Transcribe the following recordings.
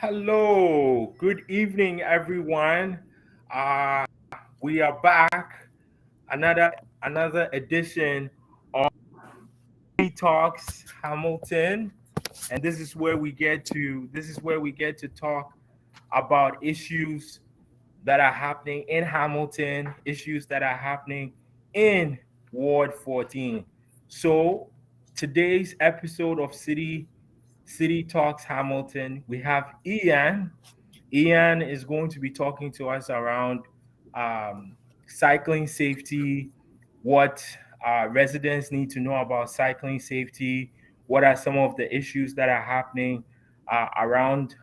Hello, good evening, everyone. Uh, we are back. Another edition of Talks Hamilton, and this is where we get to talk about issues that are happening in Hamilton, issues that are happening in Ward 14. So today's episode of City Talks Hamilton, we have Ian. Ian is going to be talking to us around um, cycling safety, what residents need to know about cycling safety, what are some of the issues that are happening around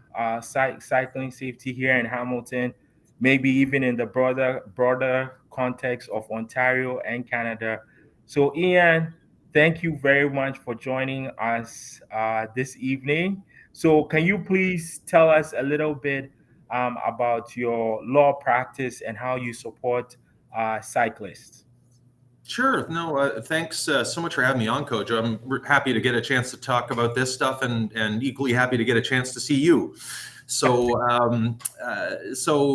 cycling safety here in Hamilton, maybe even in the broader context of Ontario and Canada. So, Ian, thank you very much for joining us this evening. So, can you please tell us a little bit about your law practice and how you support cyclists? Sure. No, thanks so much for having me on, Coach. I'm happy to get a chance to talk about this stuff, and equally happy to get a chance to see you. So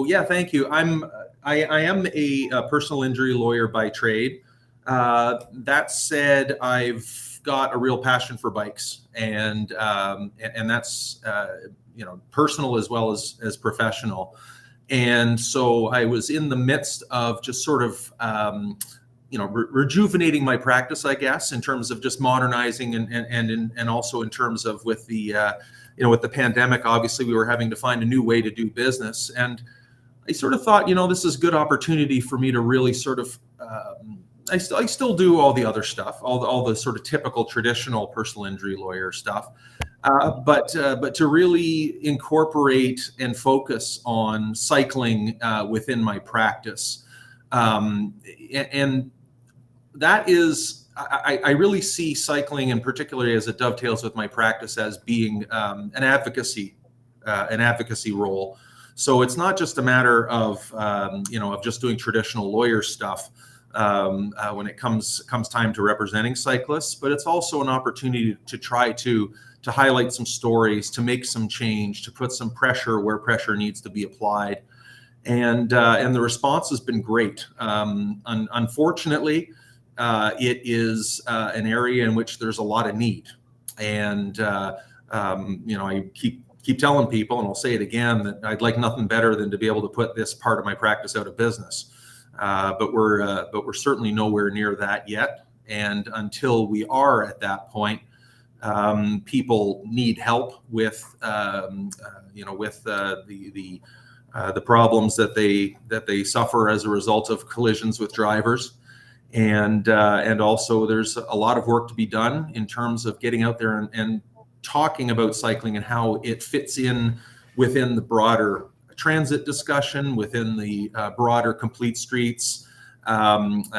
yeah, thank you. I am a personal injury lawyer by trade. That said, I've got a real passion for bikes, and that's personal as well as professional. And so I was in the midst of just sort of rejuvenating my practice, I guess, in terms of just modernizing and also in terms of with the with the pandemic, obviously we were having to find a new way to do business. And I sort of thought, this is a good opportunity for me to really sort of I still do all the other stuff, all the sort of typical traditional personal injury lawyer stuff, but to really incorporate and focus on cycling within my practice, and that is, I really see cycling, in particular as it dovetails with my practice, as being an advocacy role. So it's not just a matter of of just doing traditional lawyer stuff when it comes time to representing cyclists, but it's also an opportunity to try to highlight some stories, to make some change, to put some pressure where pressure needs to be applied. And the response has been great. Unfortunately, it is an area in which there's a lot of need, and I keep telling people, and I'll say it again, that I'd like nothing better than to be able to put this part of my practice out of business. But we're certainly nowhere near that yet. And until we are at that point, people need help with the problems that they suffer as a result of collisions with drivers. And also there's a lot of work to be done in terms of getting out there and talking about cycling and how it fits in within the broader transit discussion, within the broader complete streets,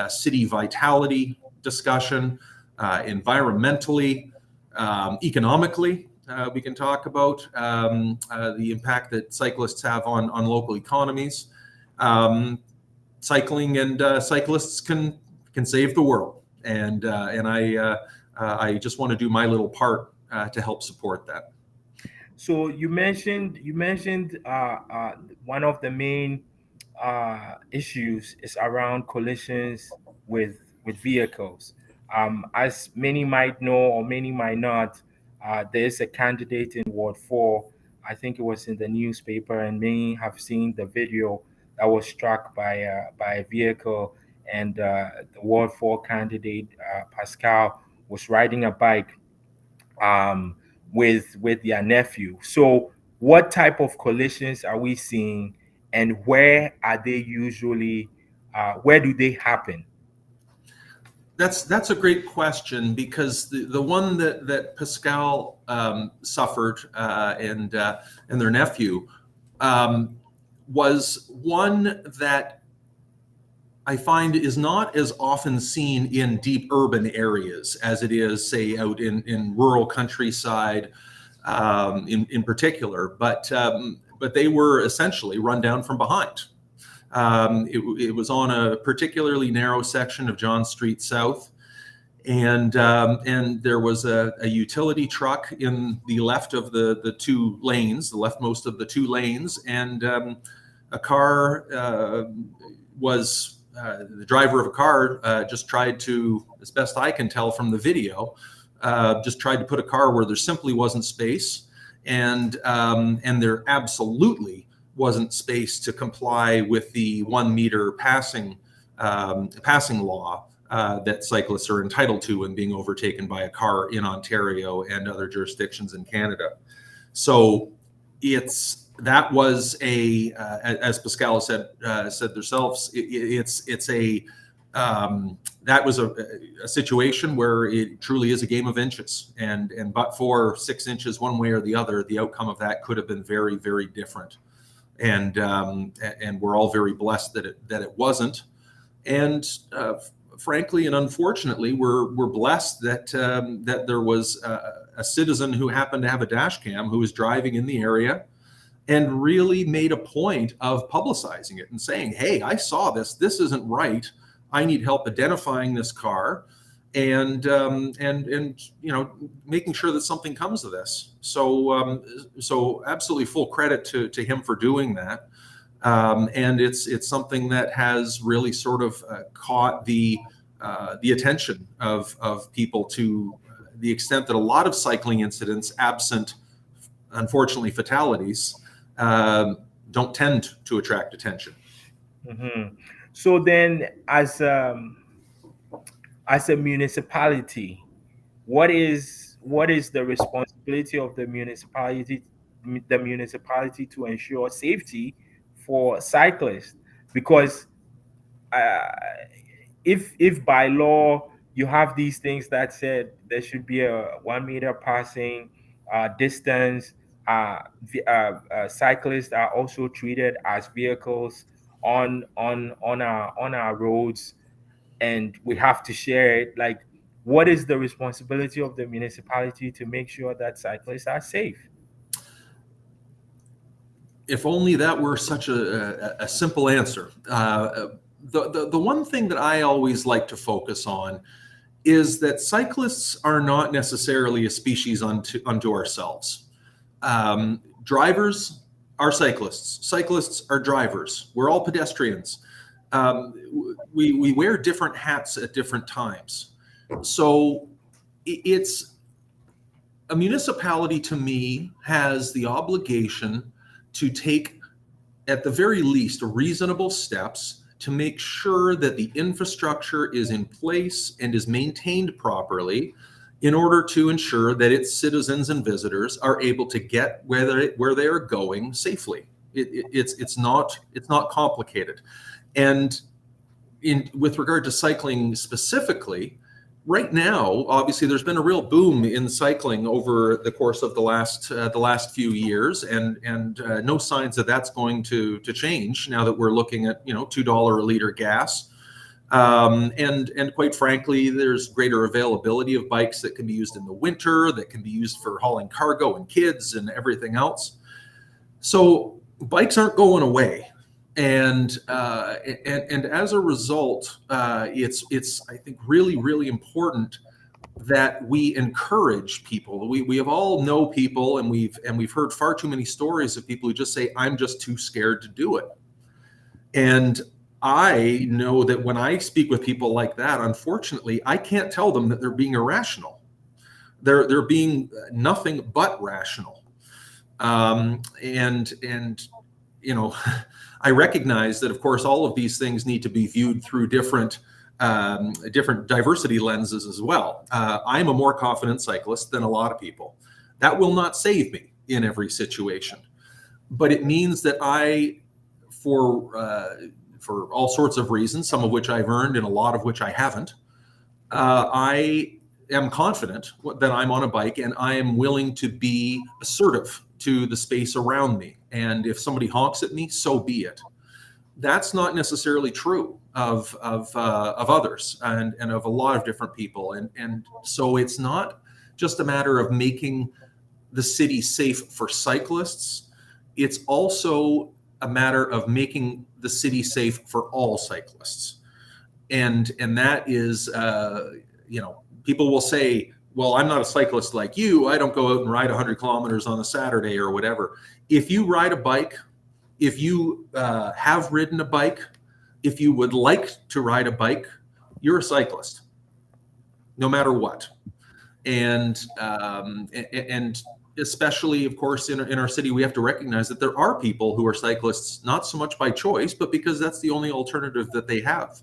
city vitality discussion, environmentally, economically. We can talk about the impact that cyclists have on local economies. Cycling and cyclists can save the world, and I just want to do my little part to help support that. So you mentioned one of the main issues is around collisions with vehicles. As many might know or many might not, there is a candidate in Ward 4. I think it was in the newspaper, and many have seen the video that was struck by a vehicle, and the Ward 4 candidate Pascal was riding a bike um, with their nephew. So, what type of collisions are we seeing, and where are they usually? Where do they happen? That's a great question, because the one that Pascal suffered and their nephew was one that I find is not as often seen in deep urban areas as it is, say, out in rural countryside, in particular. But they were essentially run down from behind. It was on a particularly narrow section of John Street South, and there was a utility truck in the left of the two lanes, the leftmost of the two lanes, and a car was the driver of a car just tried to, as best I can tell from the video, just tried to put a car where there simply wasn't space, and there absolutely wasn't space to comply with the 1 meter passing law that cyclists are entitled to when being overtaken by a car in Ontario and other jurisdictions in Canada. So that was as Pascal said themselves, that was a situation where it truly is a game of inches, and but for 6 inches one way or the other, the outcome of that could have been very, very different. And we're all very blessed that it wasn't. And frankly and unfortunately, we're blessed that there was a citizen who happened to have a dash cam who was driving in the area and really made a point of publicizing it and saying, "Hey, I saw this. This isn't right. I need help identifying this car, and making sure that something comes of this." So absolutely full credit to him for doing that. And it's something that has really sort of caught the attention of people to the extent that a lot of cycling incidents, absent unfortunately fatalities, don't tend to attract attention. Mm-hmm. So then, as a municipality, what is the responsibility of the municipality to ensure safety for cyclists? Because if by law you have these things that said there should be a 1 meter passing distance, cyclists are also treated as vehicles on our roads, and we have to share it. Like, what is the responsibility of the municipality to make sure that cyclists are safe? If only that were such a simple answer. The one thing that I always like to focus on is that cyclists are not necessarily a species unto ourselves. Drivers are cyclists. Cyclists are drivers. We're all pedestrians. We wear different hats at different times. So it's a municipality, to me, has the obligation to take, at the very least, reasonable steps to make sure that the infrastructure is in place and is maintained properly in order to ensure that its citizens and visitors are able to get where they are going safely. It's not complicated. And with regard to cycling specifically, right now, obviously, there's been a real boom in cycling over the course of the last few years, and no signs that that's going to change now that we're looking at $2 a liter gas, and quite frankly, there's greater availability of bikes that can be used in the winter, that can be used for hauling cargo and kids and everything else. So bikes aren't going away. And as a result, it's I think really, really important that we encourage people. We have all know people, and we've heard far too many stories of people who just say, "I'm just too scared to do it." And I know that when I speak with people like that, unfortunately, I can't tell them that they're being irrational. They're being nothing but rational. I recognize that, of course, all of these things need to be viewed through different diversity lenses as well. I'm a more confident cyclist than a lot of people. That will not save me in every situation, but it means that for all sorts of reasons, some of which I've earned and a lot of which I haven't, I am confident that I'm on a bike, and I am willing to be assertive to the space around me. And if somebody honks at me, so be it. That's not necessarily true of others and of a lot of different people. And so it's not just a matter of making the city safe for cyclists. It's also a matter of making the city safe for all cyclists. And that is, people will say, well, I'm not a cyclist like you. I don't go out and ride 100 kilometers on a Saturday or whatever. If you ride a bike, if you have ridden a bike, if you would like to ride a bike, you're a cyclist, no matter what. And especially, of course, in our city, we have to recognize that there are people who are cyclists, not so much by choice, but because that's the only alternative that they have.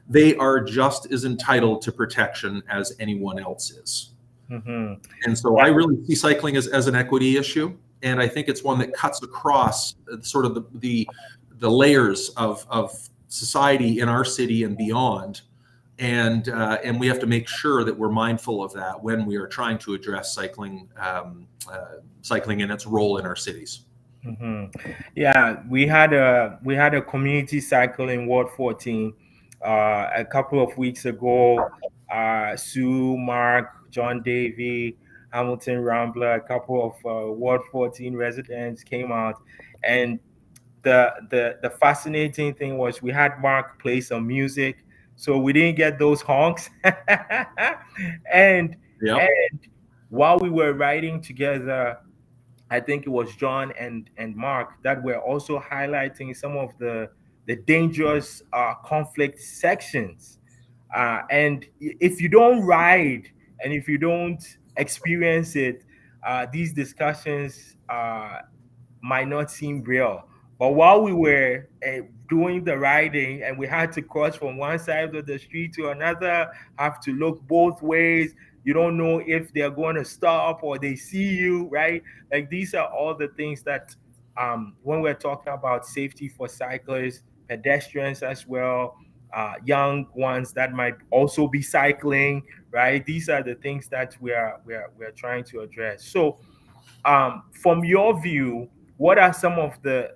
They are just as entitled to protection as anyone else is. Mm-hmm. And so I really see cycling as an equity issue. And I think it's one that cuts across sort of the layers of society in our city and beyond. And we have to make sure that we're mindful of that when we are trying to address cycling and its role in our cities. Mm-hmm. Yeah, we had a community cycle in Ward 14 a couple of weeks ago. Sue, Mark, John Davey, Hamilton Rambler, a couple of Ward 14 residents came out, and the fascinating thing was we had Mark play some music, so we didn't get those honks. and Yep. and while we were riding together, I think it was John and Mark that were also highlighting some of the dangerous conflict sections. And if you don't ride and if you don't experience it, these discussions might not seem real. But while we were doing the riding and we had to cross from one side of the street to another, have to look both ways. You don't know if they're going to stop or they see you, right? Like these are all the things that when we're talking about safety for cyclists, pedestrians as well, young ones that might also be cycling, right? These are the things that we're trying to address. So from your view, what are some of the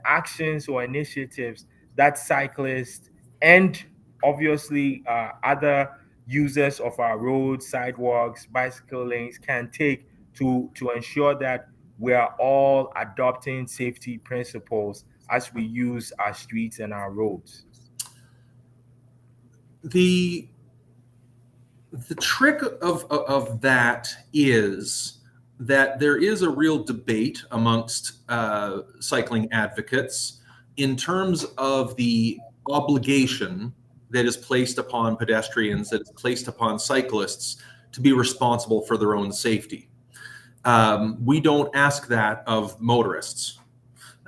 actions or initiatives that cyclists and obviously other users of our roads, sidewalks, bicycle lanes can take to ensure that we are all adopting safety principles as we use our streets and our roads? The trick of that is that there is a real debate amongst cycling advocates in terms of the obligation that is placed upon pedestrians, that is placed upon cyclists to be responsible for their own safety. We don't ask that of motorists.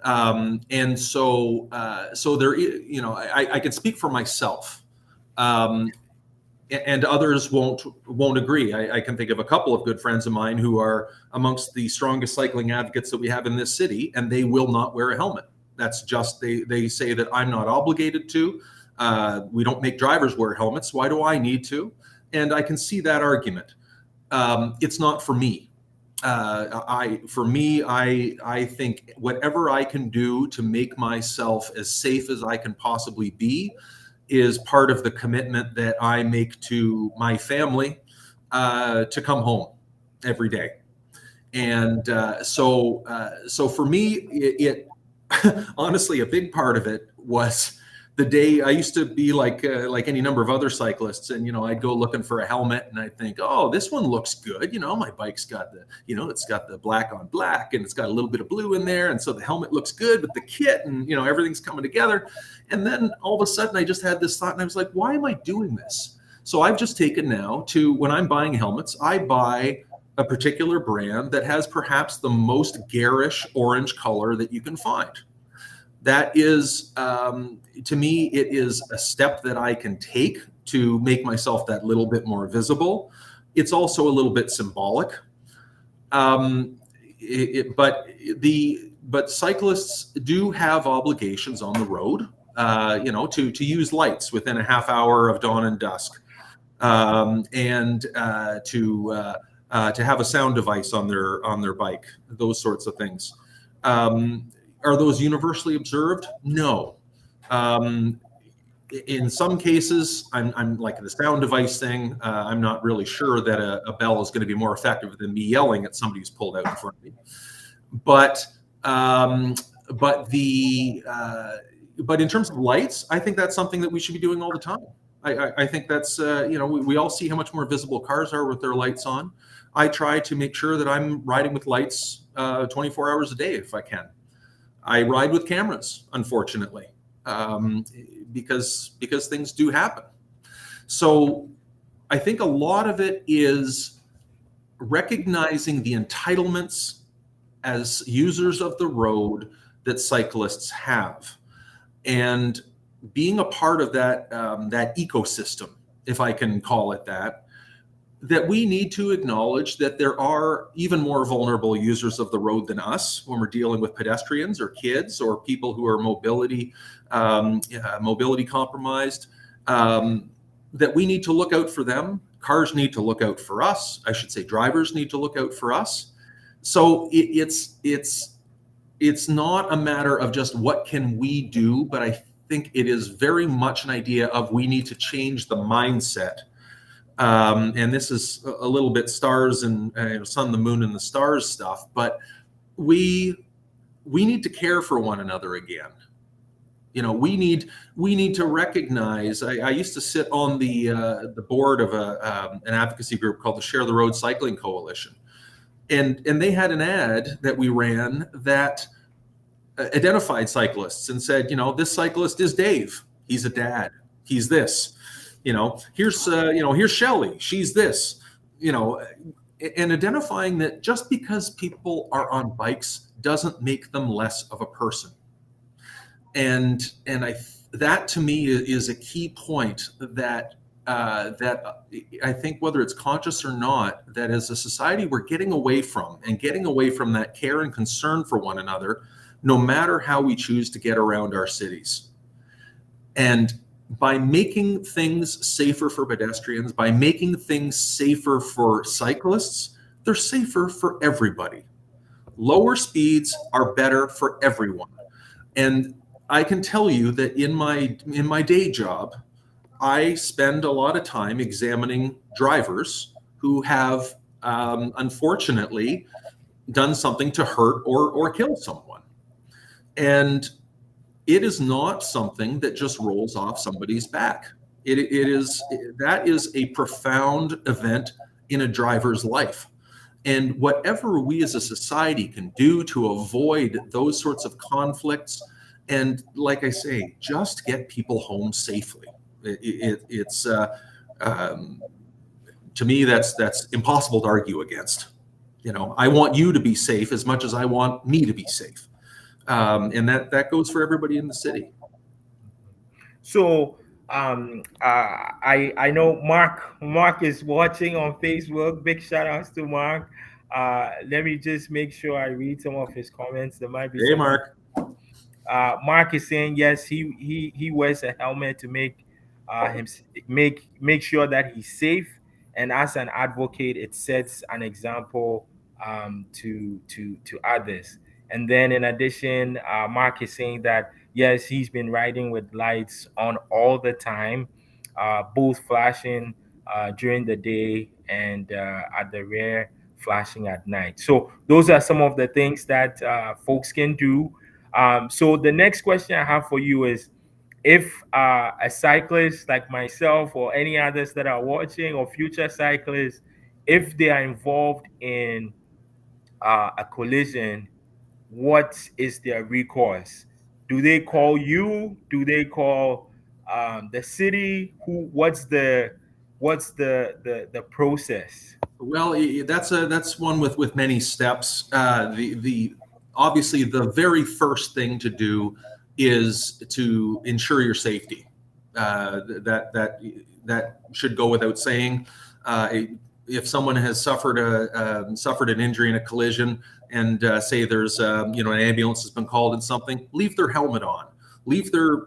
And so there is, I can speak for myself. And others won't agree. I can think of a couple of good friends of mine who are amongst the strongest cycling advocates that we have in this city, and they will not wear a helmet. That's just, they say that I'm not obligated to. We don't make drivers wear helmets. Why do I need to? And I can see that argument. It's not for me. I think whatever I can do to make myself as safe as I can possibly be is part of the commitment that I make to my family to come home every day. And so for me, it honestly, a big part of it was the day I used to be like any number of other cyclists, and I'd go looking for a helmet, and I'd think, oh, this one looks good. My bike's got it's got the black on black, and it's got a little bit of blue in there, and so the helmet looks good with the kit, and everything's coming together. And then all of a sudden, I just had this thought, and I was like, why am I doing this? So I've just taken now to, when I'm buying helmets, I buy a particular brand that has perhaps the most garish orange color that you can find. That is, to me, it is a step that I can take to make myself that little bit more visible. It's also a little bit symbolic. But cyclists do have obligations on the road, to use lights within a half hour of dawn and dusk, and to have a sound device on their bike, those sorts of things. Are those universally observed? No. In some cases, I'm like the sound device thing. I'm not really sure that a bell is going to be more effective than me yelling at somebody who's pulled out in front of me. But in terms of lights, I think that's something that we should be doing all the time. I think that's, we all see how much more visible cars are with their lights on. I try to make sure that I'm riding with lights 24 hours a day if I can. I ride with cameras, unfortunately, because things do happen. So I think a lot of it is recognizing the entitlements as users of the road that cyclists have, and being a part of that ecosystem, if I can call it that we need to acknowledge that there are even more vulnerable users of the road than us when we're dealing with pedestrians or kids or people who are mobility compromised, that we need to look out for them. Cars need to look out for us. I should say drivers need to look out for us. So it's not a matter of just what can we do, but I think it is very much an idea of we need to change the mindset. And this is a little bit stars and sun, the moon, and the stars stuff, but we need to care for one another again. We need to recognize. I used to sit on the board of an advocacy group called the Share the Road Cycling Coalition, and they had an ad that we ran that identified cyclists and said, this cyclist is Dave. He's a dad. He's this. Here's Shelley. She's this. And identifying that just because people are on bikes doesn't make them less of a person. And that to me is a key point that I think, whether it's conscious or not, that as a society we're getting away from that care and concern for one another, no matter how we choose to get around our cities. And by making things safer for pedestrians, by making things safer for cyclists, they're safer for everybody. Lower speeds are better for everyone. And I can tell you that in my day job, I spend a lot of time examining drivers who have unfortunately done something to hurt or kill someone. And it is not something that just rolls off somebody's back. That is a profound event in a driver's life. And whatever we as a society can do to avoid those sorts of conflicts, and like I say, just get people home safely. It's to me, that's impossible to argue against. I want you to be safe as much as I want me to be safe. And that goes for everybody in the city. So I know Mark is watching on Facebook. Big shout outs to Mark. Let me just make sure I read some of his comments. There might be Hey, Mark. Mark is saying yes, he wears a helmet to make him make sure that he's safe, and as an advocate, it sets an example to others. And then in addition, Mark is saying that yes, he's been riding with lights on all the time, both flashing during the day and at the rear, flashing at night. So those are some of the things that folks can do. So the next question I have for you is, if a cyclist like myself or any others that are watching, or future cyclists, if they are involved in a collision, what is their recourse? Do they call you? Do they call the city? What's the process? Well, that's one with many steps. The obviously the very first thing to do is to ensure your safety. That should go without saying. If someone has suffered an injury in a collision, and say there's an ambulance has been called and something, leave their helmet on, leave their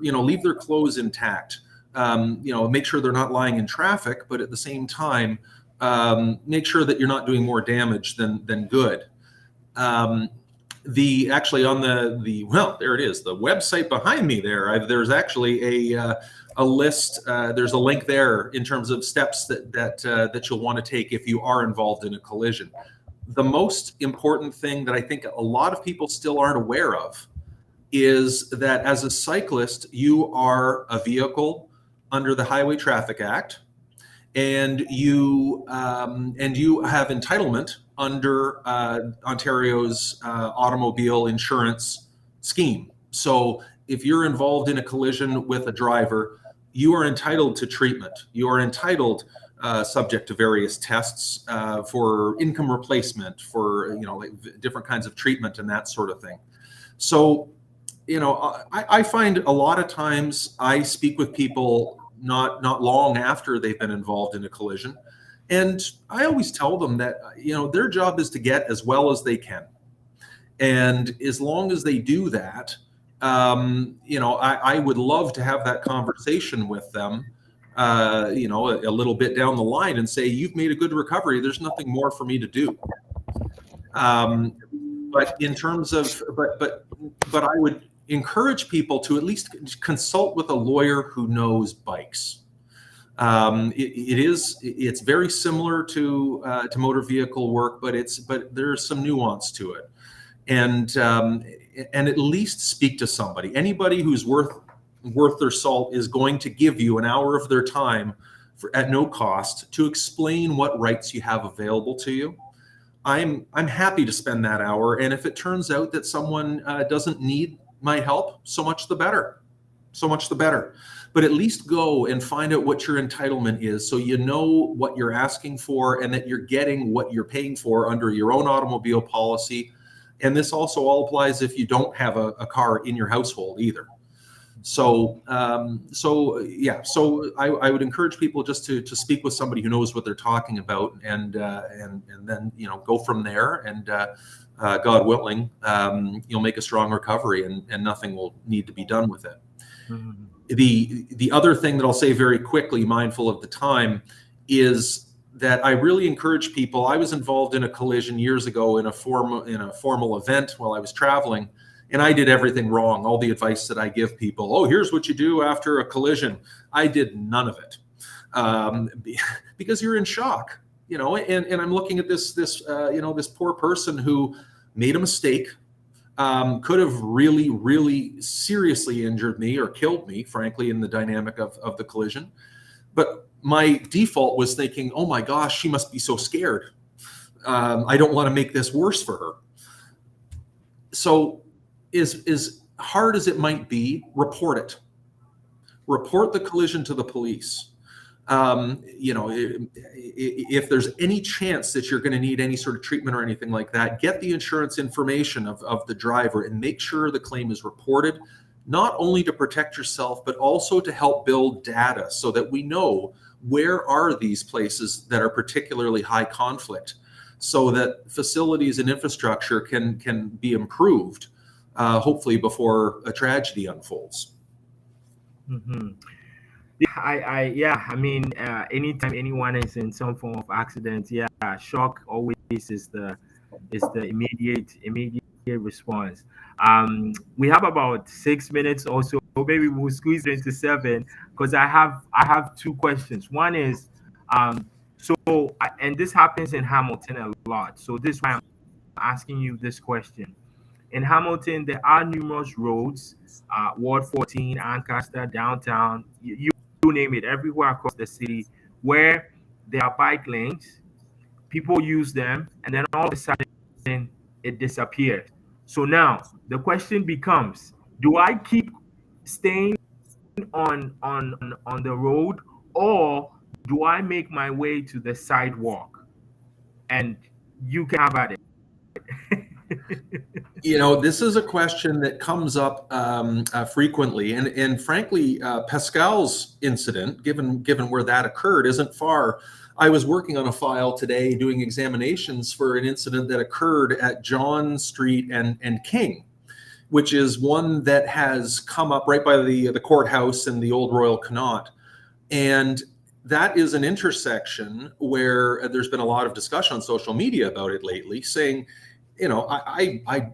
clothes intact. Make sure they're not lying in traffic, but at the same time, make sure that you're not doing more damage than good. Actually on there it is, the website behind me there. There's actually a list. There's a link there in terms of steps that you'll want to take if you are involved in a collision. The most important thing that I think a lot of people still aren't aware of is that as a cyclist, you are a vehicle under the Highway Traffic Act, and you have entitlement under Ontario's automobile insurance scheme. So if you're involved in a collision with a driver, you are entitled to treatment. You are entitled, subject to various tests, for income replacement, for like different kinds of treatment and that sort of thing. So, I find a lot of times I speak with people not long after they've been involved in a collision, and I always tell them that their job is to get as well as they can, and as long as they do that, I would love to have that conversation with them, a little bit down the line, and say, you've made a good recovery. There's nothing more for me to do. But in terms of, but I would encourage people to at least consult with a lawyer who knows bikes. It's very similar to motor vehicle work, but there's some nuance to it. And at least speak to somebody. Anybody who's worth their salt is going to give you an hour of their time at no cost to explain what rights you have available to you. I'm happy to spend that hour, and if it turns out that someone doesn't need my help, so much the better. But at least go and find out what your entitlement is, so you know what you're asking for and that you're getting what you're paying for under your own automobile policy. And this also all applies if you don't have a car in your household either. So I would encourage people just to speak with somebody who knows what they're talking about, and then go from there. And God willing, you'll make a strong recovery, and nothing will need to be done with it. Mm-hmm. The other thing that I'll say very quickly, mindful of the time, is that I really encourage people. I was involved in a collision years ago in a formal event while I was traveling, and I did everything wrong. All the advice that I give people, oh, here's what you do after a collision. I did none of it, because you're in shock, and I'm looking at this poor person who made a mistake, could have really, really seriously injured me or killed me, frankly, in the dynamic of the collision. But my default was thinking, oh my gosh, she must be so scared. I don't want to make this worse for her. So as hard as it might be, report it. Report the collision to the police. If there's any chance that you're going to need any sort of treatment or anything like that, get the insurance information of the driver and make sure the claim is reported, not only to protect yourself, but also to help build data so that we know where are these places that are particularly high conflict, so that facilities and infrastructure can be improved, hopefully before a tragedy unfolds. Mm-hmm. I mean, anytime anyone is in some form of accident, shock always is the immediate response. We have about 6 minutes or so. Maybe we'll squeeze it into 7, because I have 2 questions. One is, and this happens in Hamilton a lot. So this is why I'm asking you this question. In Hamilton, there are numerous roads, Ward 14, Ancaster, downtown, you name it, everywhere across the city, where there are bike lanes. People use them, and then all of a sudden it disappears. So now the question becomes, do I keep staying on the road, or do I make my way to the sidewalk? And you can have at it. This is a question that comes up frequently, and frankly, Pascal's incident, given where that occurred, isn't far. I was working on a file today doing examinations for an incident that occurred at John Street and King, which is one that has come up right by the courthouse and the old Royal Connaught. And that is an intersection where there's been a lot of discussion on social media about it lately, saying, I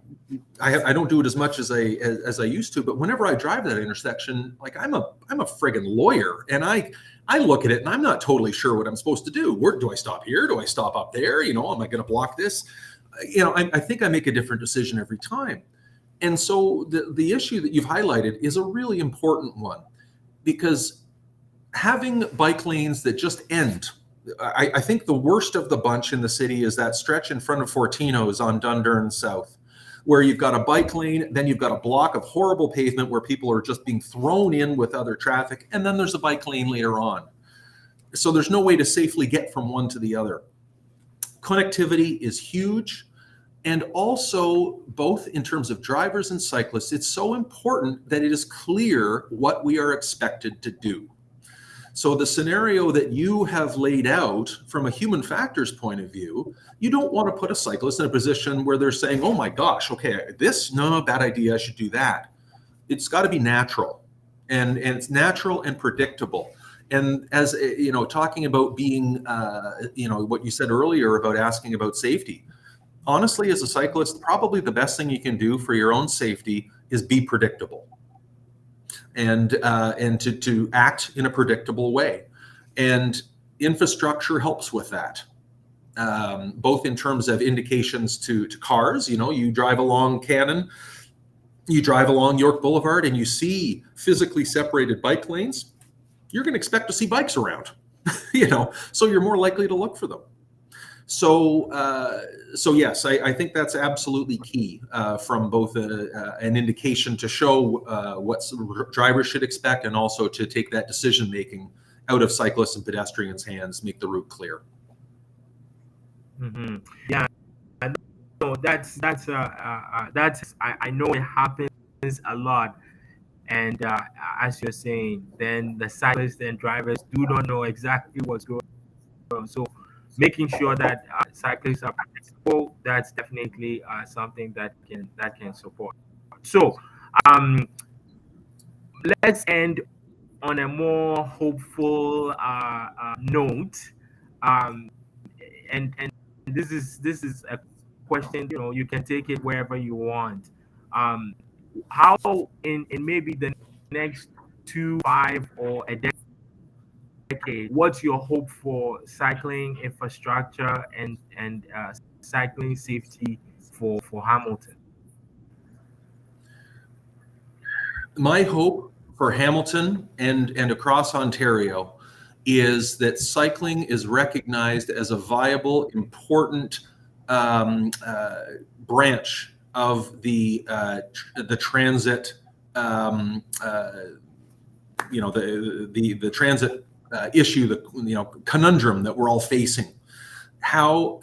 don't do it as much as I used to, but whenever I drive that intersection, like I'm a friggin' lawyer, and I look at it and I'm not totally sure what I'm supposed to do. Where do I stop here? Do I stop up there? Am I going to block this? I think I make a different decision every time. And so the issue that you've highlighted is a really important one, because having bike lanes that just end. I think the worst of the bunch in the city is that stretch in front of Fortino's on Dundurn South, where you've got a bike lane, then you've got a block of horrible pavement where people are just being thrown in with other traffic, and then there's a bike lane later on. So there's no way to safely get from one to the other. Connectivity is huge. And also, both in terms of drivers and cyclists, it's so important that it is clear what we are expected to do. So the scenario that you have laid out from a human factors point of view, you don't want to put a cyclist in a position where they're saying, oh my gosh, okay, this, no, bad idea, I should do that. It's got to be natural, and it's natural and predictable. And as you know, talking about being, what you said earlier about asking about safety, honestly, as a cyclist, probably the best thing you can do for your own safety is be predictable, and to act in a predictable way. And infrastructure helps with that, both in terms of indications to cars. You know, you drive along Cannon, you drive along York Boulevard, and you see physically separated bike lanes, you're going to expect to see bikes around, so you're more likely to look for them. So yes, I think that's absolutely key, from both an indication to show what drivers should expect, and also to take that decision making out of cyclists and pedestrians' hands, make the route clear. Mm-hmm. Yeah, no, that's I know it happens a lot, and as you're saying, then the cyclists and drivers do not know exactly what's going on. So making sure that cyclists are predictable, that's definitely something that can support. So let's end on a more hopeful note. And this is a question, you can take it wherever you want. How in maybe the next 2, 5, or a decade, what's your hope for cycling infrastructure and cycling safety for Hamilton? My hope for Hamilton and across Ontario is that cycling is recognized as a viable, important branch of the transit, the transit issue, the conundrum that we're all facing. How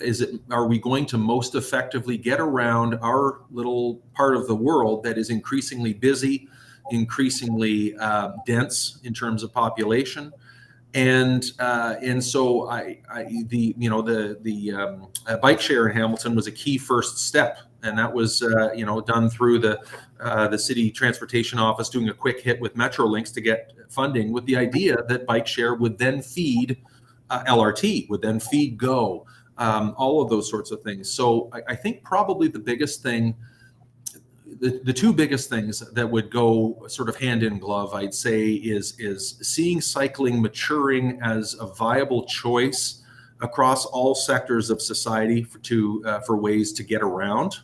are we going to most effectively get around our little part of the world that is increasingly busy, increasingly dense in terms of population? And so the bike share in Hamilton was a key first step, and that was done through the city transportation office doing a quick hit with Metrolinx to get funding, with the idea that bike share would then feed LRT, would then feed GO, all of those sorts of things. So I think probably the biggest thing, the two biggest things that would go sort of hand in glove, I'd say, is seeing cycling maturing as a viable choice across all sectors of society for ways to get around,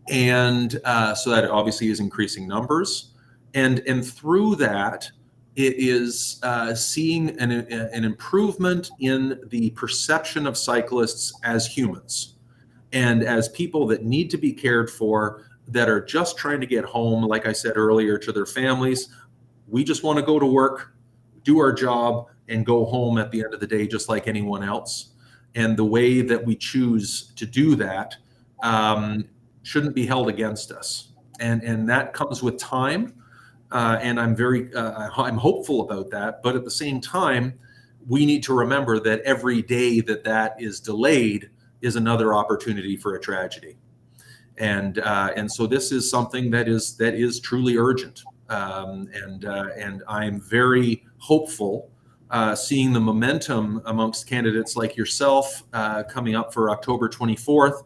and so that obviously is increasing numbers, and through that it is seeing an improvement in the perception of cyclists as humans and as people that need to be cared for, that are just trying to get home, like I said earlier, to their families. We just want to go to work, do our job, and go home at the end of the day just like anyone else. And the way that we choose to do that shouldn't be held against us. And that comes with time. And I'm hopeful about that. But at the same time, we need to remember that every day that is delayed is another opportunity for a tragedy. And so this is something that is truly urgent, and I'm very hopeful, seeing the momentum amongst candidates like yourself coming up for October 24th.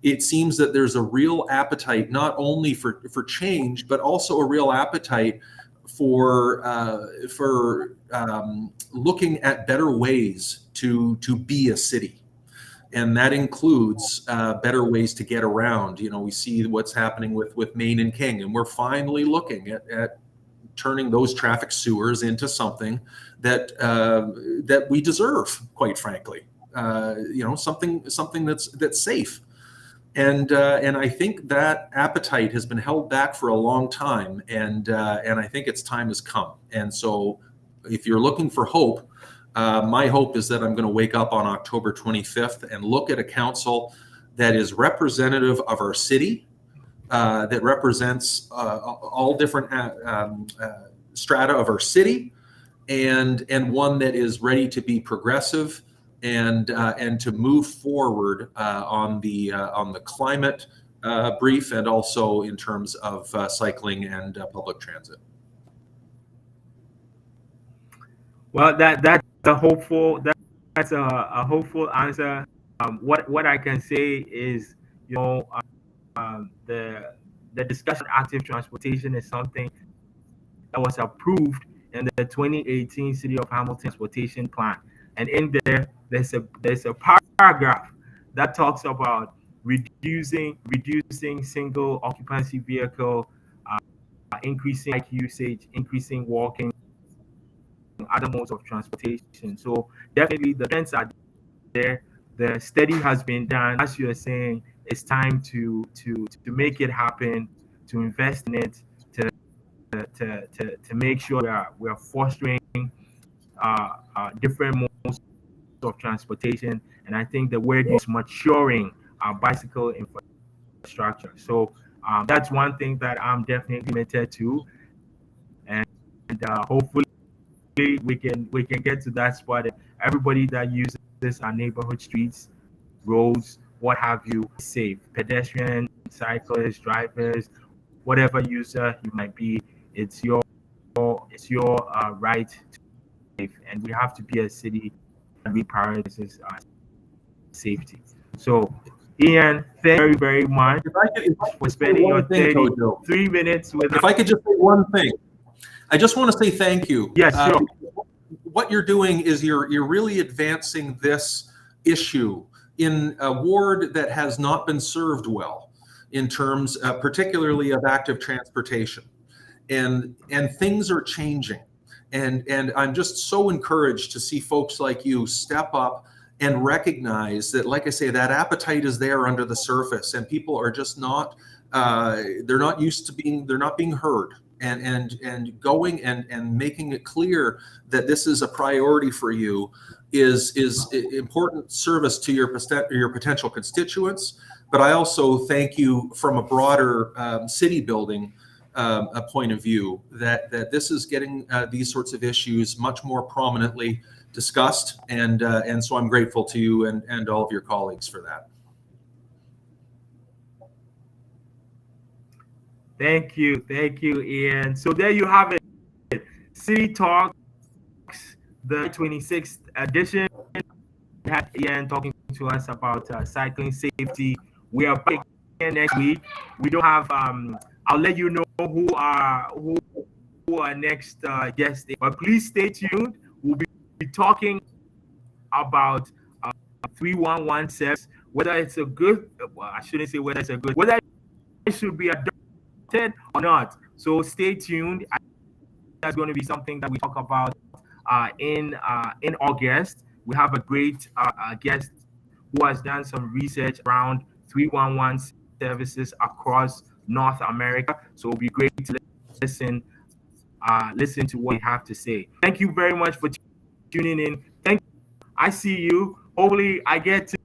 It seems that there's a real appetite not only for change, but also a real appetite for looking at better ways to be a city. And that includes better ways to get around. We see what's happening with Main and King, and we're finally looking at turning those traffic sewers into something that that we deserve, quite frankly. Something that's safe. And I think that appetite has been held back for a long time, and I think its time has come. And so, if you're looking for hope, my hope is that I'm going to wake up on October 25th and look at a council that is representative of our city, that represents all different strata of our city, and one that is ready to be progressive and to move forward on the climate brief, and also in terms of cycling and public transit. Well, that's a hopeful hopeful answer. What I can say is, the discussion on active transportation is something that was approved in the 2018 City of Hamilton Transportation Plan, and in there's a paragraph that talks about reducing single occupancy vehicle, increasing bike usage, increasing walking, other modes of transportation. So definitely the trends are there. The study has been done. As you're saying, it's time to make it happen, to invest in it, to make sure we are fostering different modes of transportation. And I think the word is maturing our bicycle infrastructure. So that's one thing that I'm definitely committed to, and hopefully we can get to that spot. Everybody that uses our neighborhood streets, roads, what have you, safe. Pedestrians, cyclists, drivers, whatever user you might be, it's your right to be safe, and we have to be a city that we prioritizes safety. So, Ian, thank you very much for spending your 3 minutes with us. If I could just say one thing, I just want to say thank you. Yes, sure. What you're doing is you're really advancing this issue in a ward that has not been served well in terms, particularly of active transportation, and things are changing, and I'm just so encouraged to see folks like you step up and recognize that, like I say, that appetite is there under the surface, and people are just not they're not being heard. And going and making it clear that this is a priority for you is important service to your potential constituents. But I also thank you from a broader city building point of view that this is getting these sorts of issues much more prominently discussed, and so I'm grateful to you and all of your colleagues for that. Thank you, Ian. So there you have it. City Talks, the 26th edition. We had Ian talking to us about cycling safety. We are back again next week. We don't have. I'll let you know who are next guests. But please stay tuned. We'll be talking about 3117. Whether it's a good. Well, I shouldn't say whether it's a good. Whether it should be a or not. So stay tuned. That's going to be something that we talk about in August. We have a great guest who has done some research around 311 services across North America. So it'll be great to listen to what you have to say. Thank you very much for tuning in. Thank you. I see you. Hopefully I get to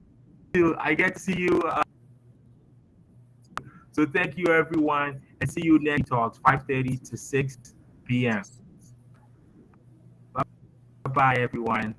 see you. So thank you, everyone, and see you next Talks, 5:30 to 6 p.m. Bye-bye, everyone.